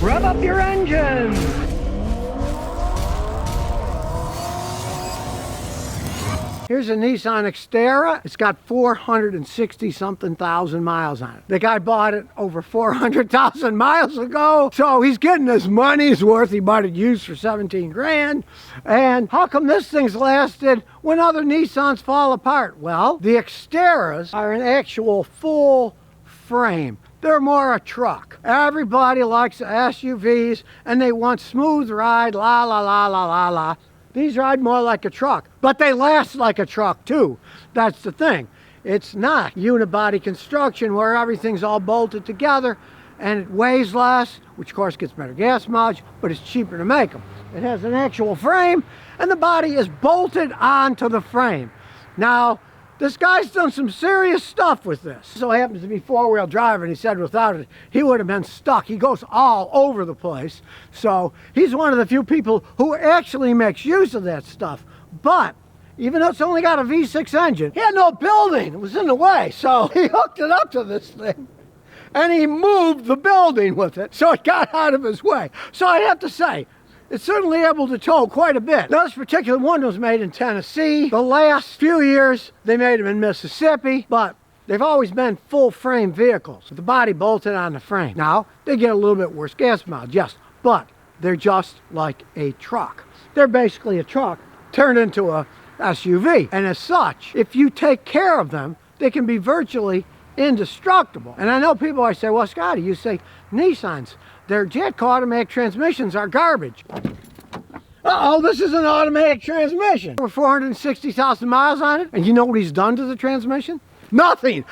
Rev up your engine! Here's a Nissan Xterra. It's got 460 something thousand miles on it. The guy bought it over 400,000 miles ago, so he's getting his money's worth. He bought it used for 17 grand. And how come this thing's lasted when other Nissans fall apart? Well, the Xterras are an actual full frame. They're more a truck. Everybody likes SUVs and they want smooth ride, la la la la la la. These ride more like a truck, but they last like a truck too. That's the thing. It's not unibody construction where everything's all bolted together and it weighs less, which of course gets better gas mileage, but it's cheaper to make them. It has an actual frame and the body is bolted onto the frame. Now, this guy's done some serious stuff with this. So it happens to be four-wheel drive, and he said without it, he would have been stuck. He goes all over the place. So he's one of the few people who actually makes use of that stuff. But even though it's only got a V6 engine, he had no building. It was in the way. So he hooked it up to this thing, and he moved the building with it, so it got out of his way. So I have to say, it's certainly able to tow quite a bit. Now, this particular one was made in Tennessee. The last few years, they made them in Mississippi, but they've always been full frame vehicles with the body bolted on the frame. Now, they get a little bit worse gas mileage, yes, but they're just like a truck. They're basically a truck turned into a SUV. And as such, if you take care of them, they can be virtually indestructible. And I know people always say, well, Scotty, you say Nissans, their Jatco automatic transmissions are garbage. Uh-oh, this is an automatic transmission. Over 460,000 miles on it, and you know what he's done to the transmission? Nothing.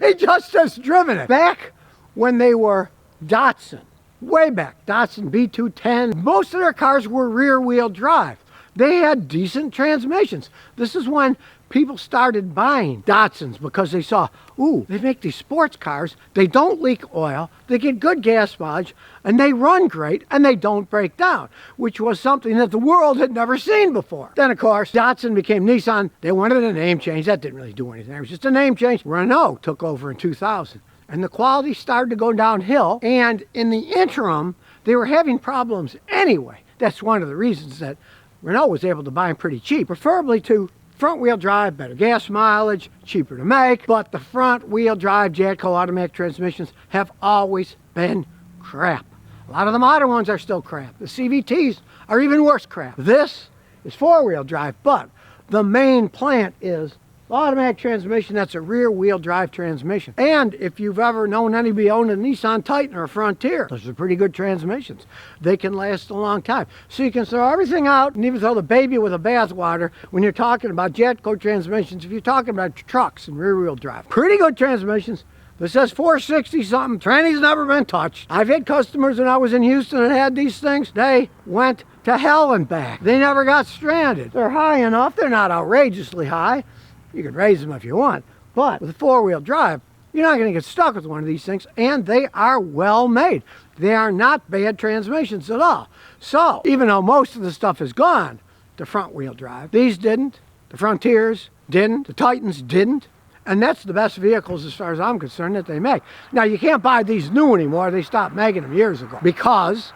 He just has driven it. Back when they were Datsun, way back, Datsun B210, most of their cars were rear-wheel drive. They had decent transmissions. This is when people started buying Datsuns because they saw, ooh, they make these sports cars, they don't leak oil, they get good gas mileage, and they run great, and they don't break down, which was something that the world had never seen before. Then, of course, Datsun became Nissan. They wanted a name change. That didn't really do anything. It was just a name change. Renault took over in 2000, and the quality started to go downhill, and in the interim, they were having problems anyway. That's one of the reasons that Renault was able to buy them pretty cheap, preferably to front-wheel drive, better gas mileage, cheaper to make, but the front-wheel drive Jatco automatic transmissions have always been crap. A lot of the modern ones are still crap. The CVTs are even worse crap. This is four-wheel drive, but the main plant is automatic transmission. That's a rear-wheel drive transmission. And if you've ever known anybody own a Nissan Titan or a Frontier, those are pretty good transmissions. They can last a long time. So you can throw everything out and even throw the baby with the bathwater when you're talking about Jatco transmissions, if you're talking about trucks and rear-wheel drive. Pretty good transmissions. This says 460 something. Tranny's never been touched. I've had customers when I was in Houston and had these things. They went to hell and back. They never got stranded. They're high enough. They're not outrageously high. You can raise them if you want, but with a four-wheel drive, you're not going to get stuck with one of these things, and they are well made. They are not bad transmissions at all. So, even though most of the stuff is gone to front-wheel drive, these didn't, the Frontiers didn't, the Titans didn't, and that's the best vehicles as far as I'm concerned that they make. Now, you can't buy these new anymore. They stopped making them years ago because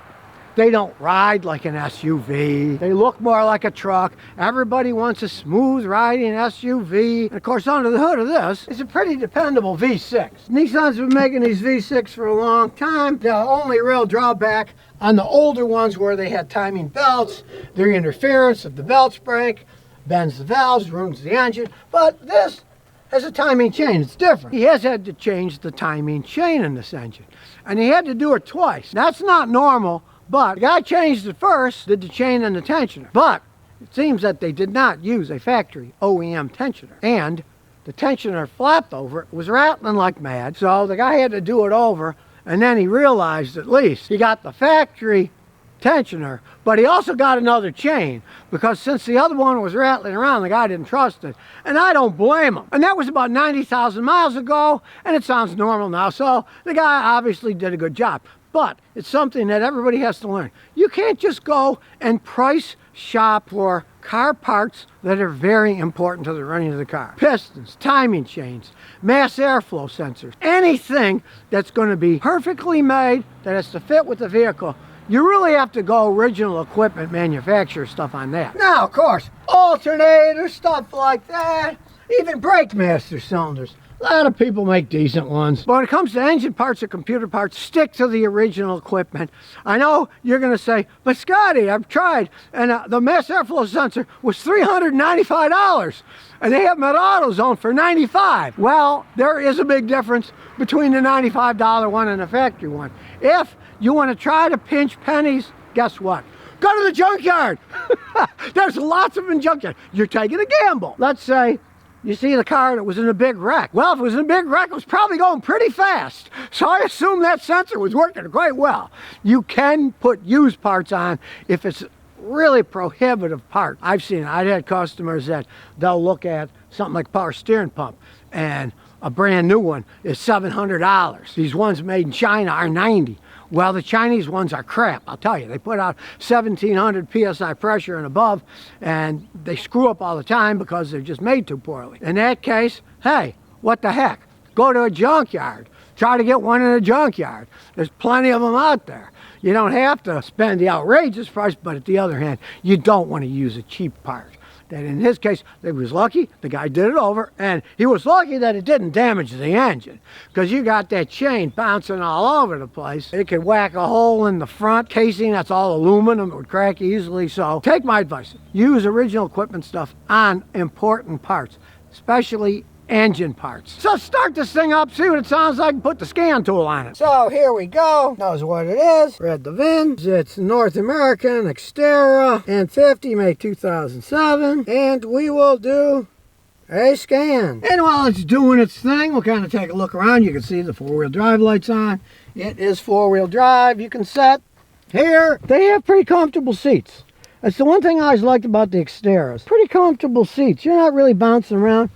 they don't ride like an SUV. They look more like a truck. Everybody wants a smooth riding SUV. And of course, under the hood of this is a pretty dependable V6. Nissan's been making these V6 for a long time. The only real drawback on the older ones where they had timing belts, their interference if the belts break, bends the valves, ruins the engine. But this has a timing chain. It's different. He has had to change the timing chain in this engine. And he had to do it twice. That's not normal. But the guy changed it first, did the chain and the tensioner. But it seems that they did not use a factory OEM tensioner. And the tensioner flapped over, it was rattling like mad. So the guy had to do it over, and then he realized at least he got the factory tensioner, but he also got another chain, because since the other one was rattling around, the guy didn't trust it. And I don't blame him. And that was about 90,000 miles ago, and it sounds normal now. So the guy obviously did a good job. But it's something that everybody has to learn. You can't just go and price shop for car parts that are very important to the running of the car. Pistons, timing chains, mass airflow sensors, anything that's going to be perfectly made that has to fit with the vehicle. You really have to go original equipment manufacturer stuff on that. Now, of course, alternators, stuff like that, even brake master cylinders. A lot of people make decent ones. But when it comes to engine parts or computer parts, stick to the original equipment. I know you're going to say, but Scotty, I've tried, and the mass airflow sensor was $395, and they have them at AutoZone for $95. Well, there is a big difference between the $95 one and the factory one. If you want to try to pinch pennies, guess what? Go to the junkyard. There's lots of them in junkyard. You're taking a gamble. Let's say you see the car that was in a big wreck. Well, if it was in a big wreck, it was probably going pretty fast. So I assume that sensor was working quite well. You can put used parts on if it's really prohibitive part. I've seen it. I've had customers that they'll look at something like power steering pump, and a brand new one is $700. These ones made in China are $90. Well, the Chinese ones are crap, I'll tell you. They put out 1,700 PSI pressure and above, and they screw up all the time because they're just made too poorly. In that case, hey, what the heck? Go to a junkyard. Try to get one in a junkyard. There's plenty of them out there. You don't have to spend the outrageous price, but at the other hand, you don't want to use a cheap part. That in his case, he was lucky, the guy did it over, and he was lucky that it didn't damage the engine, because you got that chain bouncing all over the place. It could whack a hole in the front casing that's all aluminum, it would crack easily. So take my advice, use original equipment stuff on important parts, especially engine parts. So start this thing up, see what it sounds like, and put the scan tool on it. So here we go. Knows what it is. Read the VIN. It's North American Xterra N50, May 2007. And we will do a scan. And while it's doing its thing, we'll kind of take a look around. You can see the four-wheel drive lights on. It is four-wheel drive. You can set here. They have pretty comfortable seats. That's the one thing I always liked about the Xterras. Pretty comfortable seats. You're not really bouncing around.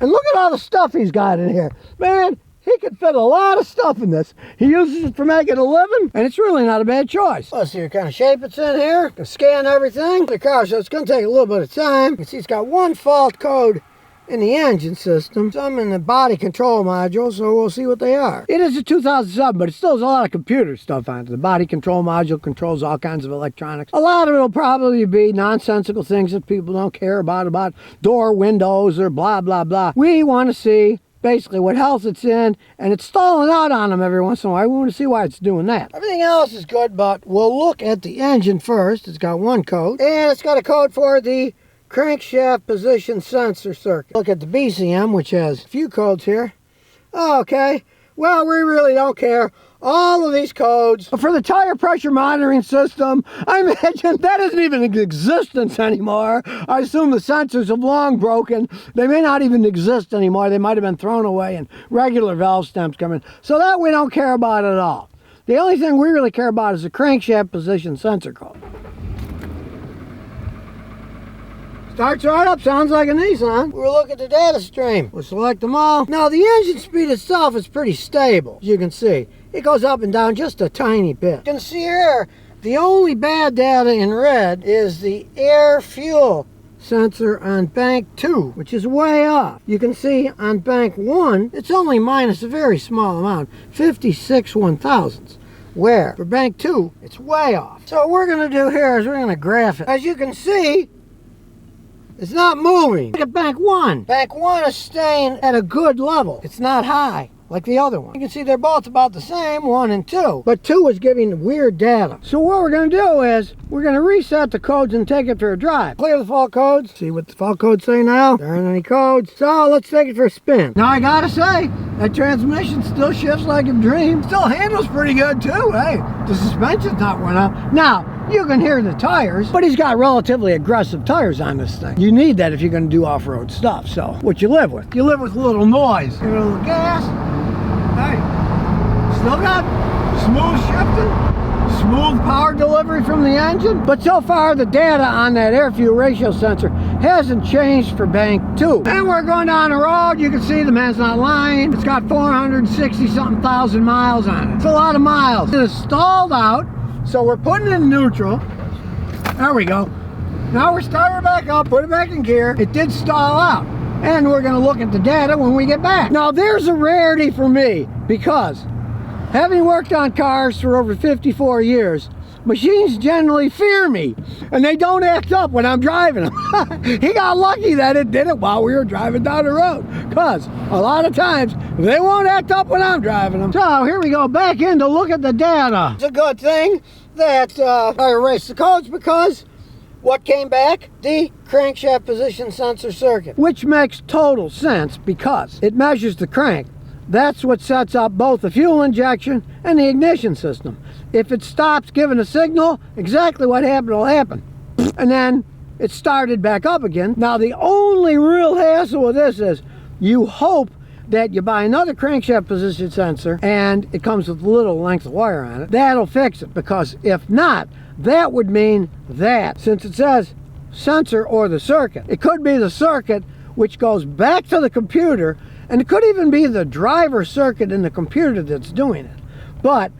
And look at all the stuff he's got in here. Man, he could fit a lot of stuff in this. He uses it for making a living, and it's really not a bad choice. Let's see what kind of shape it's in here. Can scan everything. The car, so it's going to take a little bit of time. You can see it's got one fault code in the engine system, some in the body control module, so we'll see what they are. It is a 2007, but it still has a lot of computer stuff on it. The body control module controls all kinds of electronics. A lot of it will probably be nonsensical things that people don't care about door windows or blah, blah, blah. We want to see basically what health it's in, and it's stalling out on them every once in a while. We want to see why it's doing that. Everything else is good, but we'll look at the engine first. It's got one code, and it's got a code for the crankshaft position sensor circuit. Look at the BCM, which has a few codes here. Okay, well, we really don't care. All of these codes. But for the tire pressure monitoring system, I imagine that isn't even in existence anymore. I assume the sensors have long broken. They may not even exist anymore. They might have been thrown away and regular valve stems come in. So that we don't care about at all. The only thing we really care about is the crankshaft position sensor code. Starts right up, sounds like a Nissan. We'll look at the data stream. We'll select them all. Now the engine speed itself is pretty stable, as you can see. It goes up and down just a tiny bit. You can see here, the only bad data in red is the air fuel sensor on bank 2, which is way off. You can see on bank 1, it's only minus a very small amount, 56 1/1000ths. Where for bank 2, it's way off. So what we're gonna do here is we're gonna graph it. As you can see, it's not moving. Look at bank 1. Bank 1 is staying at a good level. It's not high like the other one. You can see they're both about the same, 1 and 2. But 2 is giving weird data. So what we're going to do is we're going to reset the codes and take it for a drive. Clear the fault codes. See what the fault codes say now. There aren't any codes. So let's take it for a spin. Now I got to say, that transmission still shifts like a dream. Still handles pretty good too. Hey, the suspension's not worn out. Now, you can hear the tires, but he's got relatively aggressive tires on this thing. You need that if you're going to do off-road stuff. So what you live with? You live with a little noise. Give it a little gas. Hey, still got smooth shifting, smooth power delivery from the engine. But so far, the data on that air-fuel ratio sensor hasn't changed for bank 2. And we're going down the road. You can see the man's not lying. It's got 460 something thousand miles on it. It's a lot of miles. It is stalled out, so we're putting it in neutral. There we go. Now we're starting it back up, put it back in gear. It did stall out. And we're going to look at the data when we get back. Now there's a rarity for me, because having worked on cars for over 54 years, machines generally fear me, and they don't act up when I'm driving them. He got lucky that it did it while we were driving down the road, because a lot of times they won't act up when I'm driving them. So here we go back in to look at the data. It's a good thing that I erased the codes, because what came back? The crankshaft position sensor circuit, which makes total sense because it measures the crank. That's what sets up both the fuel injection and the ignition system. If it stops giving a signal, exactly what happened will happen. And then it started back up again. Now the only real hassle with this is you hope that you buy another crankshaft position sensor and it comes with a little length of wire on it. That'll fix it, because if not, that would mean that, since it says sensor or the circuit, it could be the circuit which goes back to the computer, and it could even be the driver circuit in the computer that's doing it. But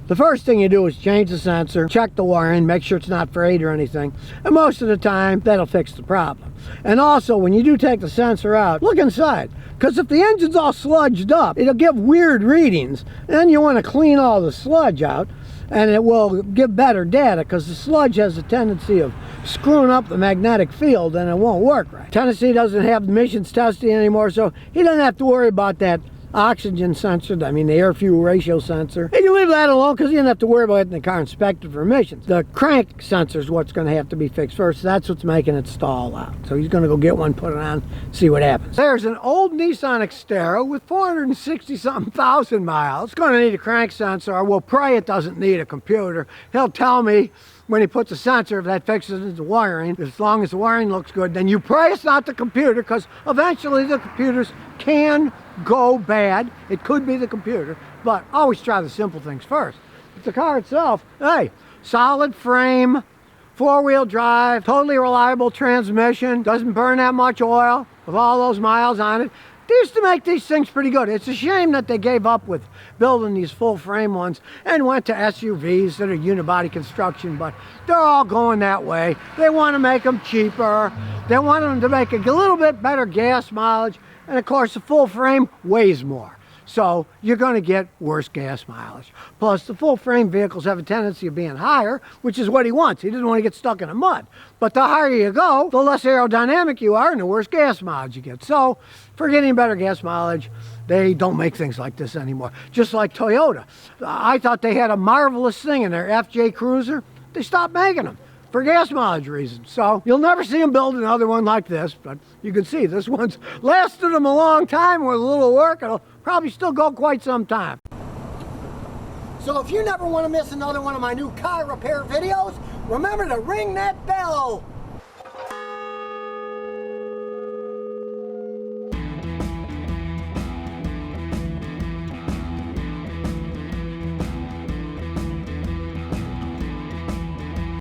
the first thing you do is change the sensor, check the wiring, make sure it's not frayed or anything, and most of the time that'll fix the problem. And also, when you do take the sensor out, look inside, because if the engine's all sludged up, it'll give weird readings. Then you want to clean all the sludge out, and it will give better data, because the sludge has a tendency of screwing up the magnetic field and it won't work right. Tennessee doesn't have emissions testing anymore, so he doesn't have to worry about that oxygen sensor, the air-fuel ratio sensor. And you leave that alone, because you don't have to worry about getting the car inspected for emissions. The crank sensor is what's going to have to be fixed first. That's what's making it stall out. So he's going to go get one, put it on, see what happens. There's an old Nissan Xterra with 460 something thousand miles. It's going to need a crank sensor. We'll pray it doesn't need a computer. He'll tell me when he puts a sensor, if that fixes the wiring. As long as the wiring looks good, then you pray it's not the computer, because eventually the computers can go bad. It could be the computer, but always try the simple things first. But the car itself, hey, solid frame, four-wheel drive, totally reliable transmission, doesn't burn that much oil with all those miles on it. They used to make these things pretty good. It's a shame that they gave up with building these full frame ones and went to SUVs that are unibody construction, but they're all going that way. They want to make them cheaper. They want them to make a little bit better gas mileage. And of course, the full frame weighs more, so you're going to get worse gas mileage. Plus, the full frame vehicles have a tendency of being higher, which is what he wants. He doesn't want to get stuck in the mud. But the higher you go, the less aerodynamic you are and the worse gas mileage you get. So for getting better gas mileage, they don't make things like this anymore. Just like Toyota. I thought they had a marvelous thing in their FJ Cruiser. They stopped making them for gas mileage reasons. So you'll never see them build another one like this, but you can see this one's lasted them a long time. With a little work, it'll probably still go quite some time. So if you never want to miss another one of my new car repair videos, remember to ring that bell.